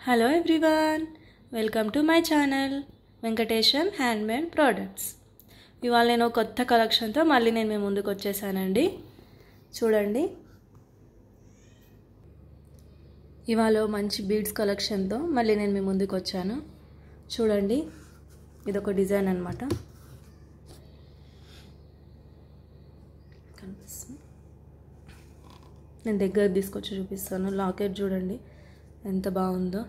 Hello everyone, welcome to my channel Venkatesham handmade products. ఇవాళ నేను కొత్త కలెక్షన్తో మళ్ళీ నేను మీ ముందుకు వచ్చేసానండి. చూడండి, ఇవాళ మంచి బీడ్స్ కలెక్షన్తో మళ్ళీ నేను మీ ముందుకు వచ్చాను. చూడండి, ఇదొక డిజైన్ అన్నమాట. కనిపిస్తుంది, నేను దగ్గర తీసుకొచ్చి చూపిస్తాను. లాకెట్ చూడండి ఎంత బాగుందో.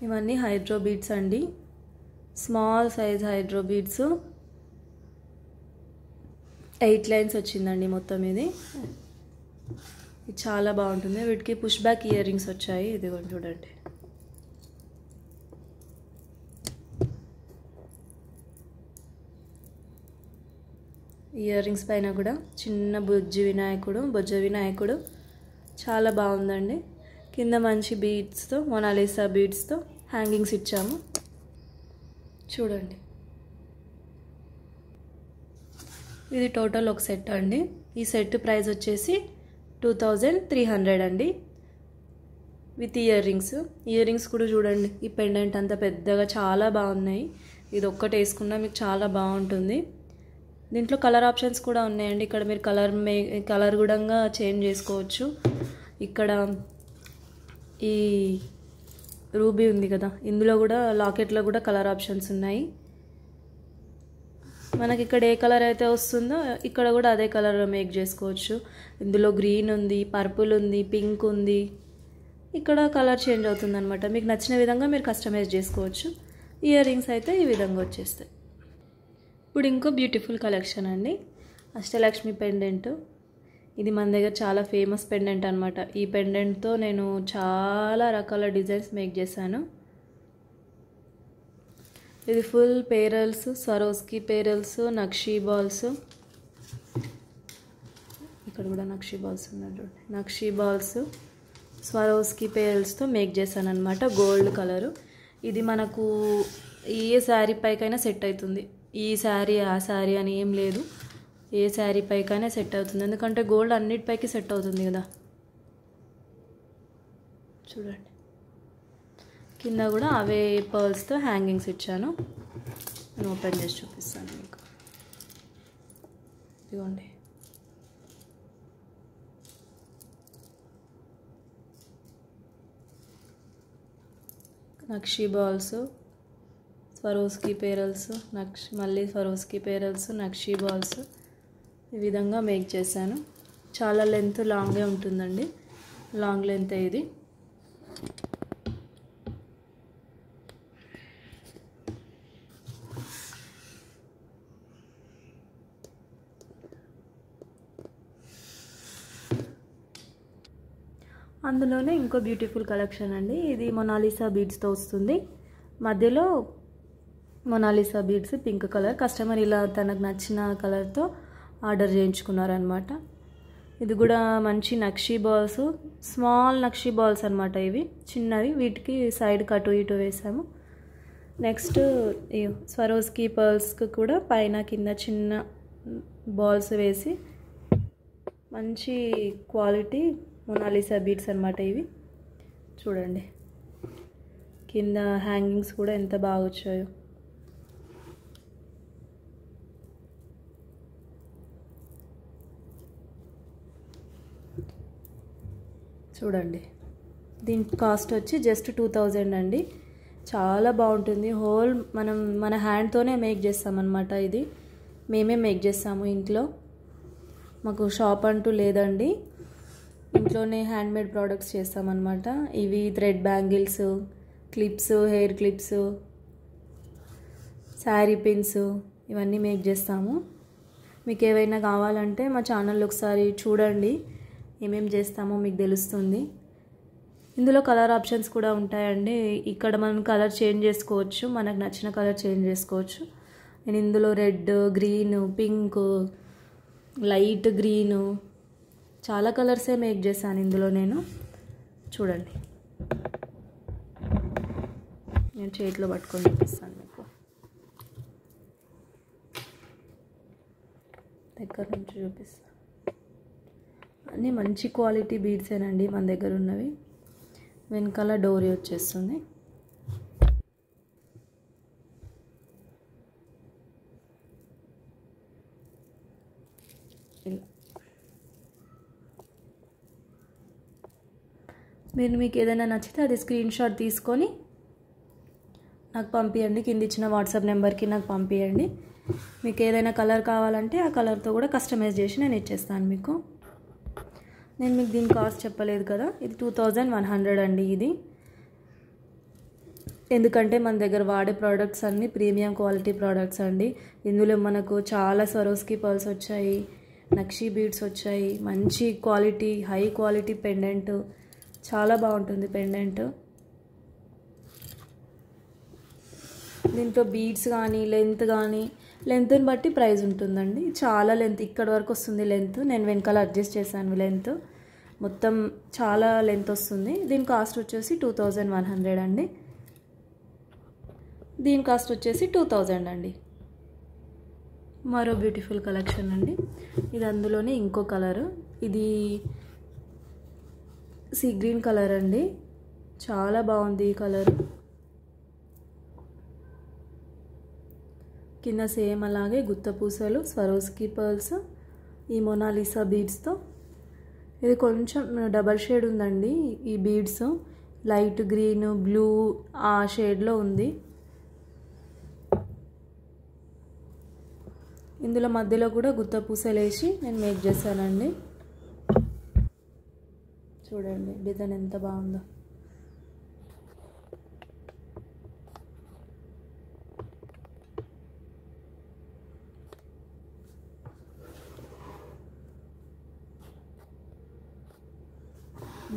ఇవన్నీ హైడ్రో బీడ్స్ అండి, small size hydro beads. 8 lines వచ్చిందండి మొత్తం. ఇది చాలా బాగుంటుంది. వీటికి పుష్ బ్యాక్ ఇయర్ రింగ్స్ వచ్చాయి. ఇది కూడా చూడండి. ఇయర్ రింగ్స్ పైన కూడా చిన్న బొజ్జ వినాయకుడు చాలా బాగుందండి. కింద మంచి బీడ్స్తో, మొనాలిసా బీడ్స్తో హ్యాంగింగ్స్ ఇచ్చాము. చూడండి, ఇది టోటల్ ఒక సెట్ అండి. ఈ సెట్ ప్రైస్ వచ్చేసి 2300 అండి, with ear rings. Ear rings కూడా చూడండి, ఈ పెండెంట్ అంతా పెద్దగా చాలా బాగున్నాయి. ఇది ఒక్కటి వేసుకున్నా మీకు చాలా బాగుంటుంది. దీంట్లో కలర్ ఆప్షన్స్ కూడా ఉన్నాయండి. ఇక్కడ మీరు కలర్ కూడా చేంజ్ చేసుకోవచ్చు. ఇక్కడ ఈ రూబీ ఉంది కదా, ఇందులో కూడా లాకెట్లో కూడా కలర్ ఆప్షన్స్ ఉన్నాయి. మనకి ఇక్కడ ఏ కలర్ అయితే వస్తుందో ఇక్కడ కూడా అదే కలర్ మేక్ చేసుకోవచ్చు. ఇందులో గ్రీన్ ఉంది, పర్పుల్ ఉంది, పింక్ ఉంది. ఇక్కడ కలర్ చేంజ్ అవుతుంది అనమాట. మీకు నచ్చిన విధంగా మీరు కస్టమైజ్ చేసుకోవచ్చు. ఇయర్ రింగ్స్ అయితే ఈ విధంగా వచ్చేస్తాయి. ఇప్పుడు ఇంకో బ్యూటిఫుల్ కలెక్షన్ అండి, అష్టలక్ష్మి పెండెంట్. ఇది మన దగ్గర చాలా ఫేమస్ పెండెంట్ అనమాట. ఈ పెండెంట్తో నేను చాలా రకాల డిజైన్స్ మేక్ చేశాను. ఇది full pearls, Swarovski pearls, nakshi balls. ఇక్కడ కూడా నక్షీ బాల్స్ ఉన్నాయి చూడండి. నక్షీ బాల్స్, స్వరోస్కి పేరల్స్తో మేక్ చేశాను అనమాట. Gold colour. ఇది మనకు ఏ శారీ పైకైనా సెట్ అవుతుంది. ఈ శారీ ఆ శారీ అని ఏం లేదు, ఏ శారీ పైకైనా సెట్ అవుతుంది. ఎందుకంటే గోల్డ్ అన్నిటిపైకి సెట్ అవుతుంది కదా. చూడండి, కింద కూడా అవే పర్ల్స్తో హ్యాంగింగ్స్ ఇచ్చాను. నేను ఓపెన్ చేసి చూపిస్తాను మీకు. ఇదిగోండి, నక్షీ బాల్స్, స్వరోస్కి పేరల్స్, మళ్ళీ స్వరోస్కి పేరల్స్, నక్షీ బాల్స్ ఈ విధంగా మేక్ చేశాను. చాలా లెంత్ లాంగే ఉంటుందండి, లాంగ్ లెంత్ ఇది. అందులోనే ఇంకో బ్యూటిఫుల్ కలెక్షన్ అండి. ఇది మొనాలిసా బీడ్స్తో వస్తుంది. మధ్యలో Mona Lisa beads pink colour. Customer ఇలా తనకు నచ్చిన కలర్తో ఆర్డర్ చేయించుకున్నారనమాట. ఇది కూడా మంచి nakshi balls, small nakshi balls అనమాట. ఇవి చిన్నవి, వీటికి సైడ్ కటు ఇటు వేసాము. నెక్స్ట్ స్వరోస్కి పర్ల్స్కి కూడా పైన కింద చిన్న బాల్స్ వేసి మంచి క్వాలిటీ మొనాలిసా బీడ్స్ అనమాట ఇవి. చూడండి, కింద హ్యాంగింగ్స్ కూడా ఎంత బాగా వచ్చాయో. చూడండి, దీని కాస్ట్ వచ్చి జస్ట్ 2000 అండి. చాలా బాగుంటుంది. హోల్ మన హ్యాండ్తోనే మేక్ చేస్తామన్నమాట. ఇది మేమే మేక్ చేస్తాము ఇంట్లో. మాకు షాప్ అంటూ లేదండి, ఇంట్లోనే హ్యాండ్మేడ్ ప్రోడక్ట్స్ చేస్తామన్నమాట. ఇవి thread bangles, clips, hair clips, sari pins ఇవన్నీ మేక్ చేస్తాము. మీకు ఏవైనా కావాలంటే మా ఛానల్లో ఒకసారి చూడండి, ఏమేమి చేస్తామో మీకు తెలుస్తుంది. ఇందులో కలర్ ఆప్షన్స్ కూడా ఉంటాయండి. ఇక్కడ మనం కలర్ చేంజ్ చేసుకోవచ్చు, మనకు నచ్చిన కలర్ చేంజ్ చేసుకోవచ్చు. నేను ఇందులో red, green, pink, light green చాలా కలర్సే మేక్ చేశాను ఇందులో నేను. చూడండి, నేను చేతిలో పట్టుకొని చూపిస్తాను మీకు. దగ్గర నుంచి చూపిస్తా. అన్నీ మంచి క్వాలిటీ బీడ్సేనండి మన దగ్గర ఉన్నవి. వెనకాల డోరీ వచ్చేస్తుంది. ఇలా మీకు ఏదైనా నచ్చితే అది స్క్రీన్ షాట్ తీసుకొని నాకు పంపించండి. కింద ఇచ్చిన వాట్సాప్ నెంబర్కి నాకు పంపించండి. మీకు ఏదైనా కలర్ కావాలంటే ఆ కలర్తో కూడా కస్టమైజ్ చేసి నేను ఇచ్చేస్తాను మీకు. నేను మీకు దీని కాస్ట్ చెప్పలేదు కదా, ఇది 2100 అండి. ఇది ఎందుకంటే మన దగ్గర వాడే ప్రోడక్ట్స్ అన్నీ ప్రీమియం క్వాలిటీ ప్రోడక్ట్స్ అండి. ఇందులో మనకు చాలా స్వరోస్కి పర్ల్స్ వచ్చాయి, నక్షీ బీడ్స్ వచ్చాయి, మంచి క్వాలిటీ హై క్వాలిటీ పెండెంట్, చాలా బాగుంటుంది పెండెంట్. దీంట్లో బీడ్స్ కానీ లెంత్ని బట్టి ప్రైస్ ఉంటుందండి. చాలా లెంత్ ఇక్కడ వరకు వస్తుంది లెంత్. నేను వెనకాల అడ్జస్ట్ చేశాను లెంత్, మొత్తం చాలా లెంత్ వస్తుంది. దీని కాస్ట్ వచ్చేసి 2100 అండి. దీని కాస్ట్ వచ్చేసి 2000 అండి. మరో బ్యూటిఫుల్ కలెక్షన్ అండి. ఇది అందులోనే ఇంకో కలరు. ఇది సీ గ్రీన్ కలర్ అండి. చాలా బాగుంది ఈ కలర్. కింద సేమ్ అలాగే గుత్తపూసలు, స్వరోస్కి పర్ల్స్, ఈ మొనాలిసా బీడ్స్తో. ఇది కొంచెం డబల్ షేడ్ ఉందండి. ఈ బీడ్స్ లైట్ గ్రీన్, బ్లూ ఆ షేడ్లో ఉంది. ఇందులో మధ్యలో కూడా గుత్తపూసలు వేసి నేను మేక్ చేశానండి. చూడండి డిజైన్ ఎంత బాగుందో.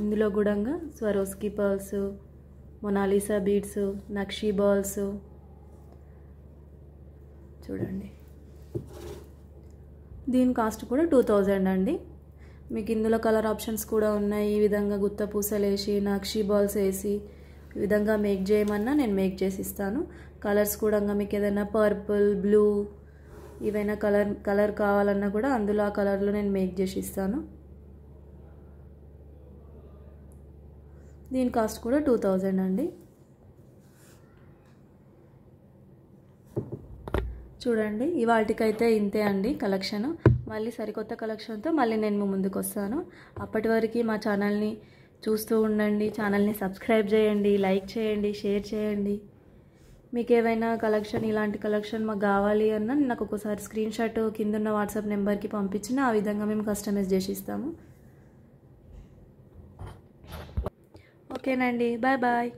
ఇందులో కూడా Swarovski pearls, Mona Lisa beads, nakshi balls చూడండి. దీని కాస్ట్ కూడా 2000 అండి. మీకు ఇందులో కలర్ ఆప్షన్స్ కూడా ఉన్నాయి. ఈ విధంగా గుత్త పూసలు వేసి నక్షీ బాల్స్ వేసి ఈ విధంగా మేక్ చేయమన్నా నేను మేక్ చేసి ఇస్తాను. కలర్స్ కూడా మీకు ఏదైనా పర్పుల్, బ్లూ ఏవైనా కలర్ కావాలన్నా కూడా అందులో ఆ కలర్లో నేను మేక్ చేసి ఇస్తాను. దీని కాస్ట్ కూడా 2000 అండి. చూడండి ఇవాళకైతే ఇంతే అండి కలెక్షన్. మళ్ళీ సరికొత్త కలెక్షన్తో మళ్ళీ నేను ముందుకు వస్తాను. అప్పటి వరకు మా ఛానల్ని చూస్తూ ఉండండి. ఛానల్ని సబ్స్క్రైబ్ చేయండి, లైక్ చేయండి, షేర్ చేయండి. మీకు ఏవైనా కలెక్షన్ ఇలాంటి కలెక్షన్ మాకు కావాలి అన్న నాకు ఒకసారి స్క్రీన్ షాట్ కింద ఉన్న వాట్సాప్ నెంబర్కి పంపించిన ఆ విధంగా మేము కస్టమైజ్ చేసి ఇస్తాము. ఓకేనండి, బాయ్ బాయ్.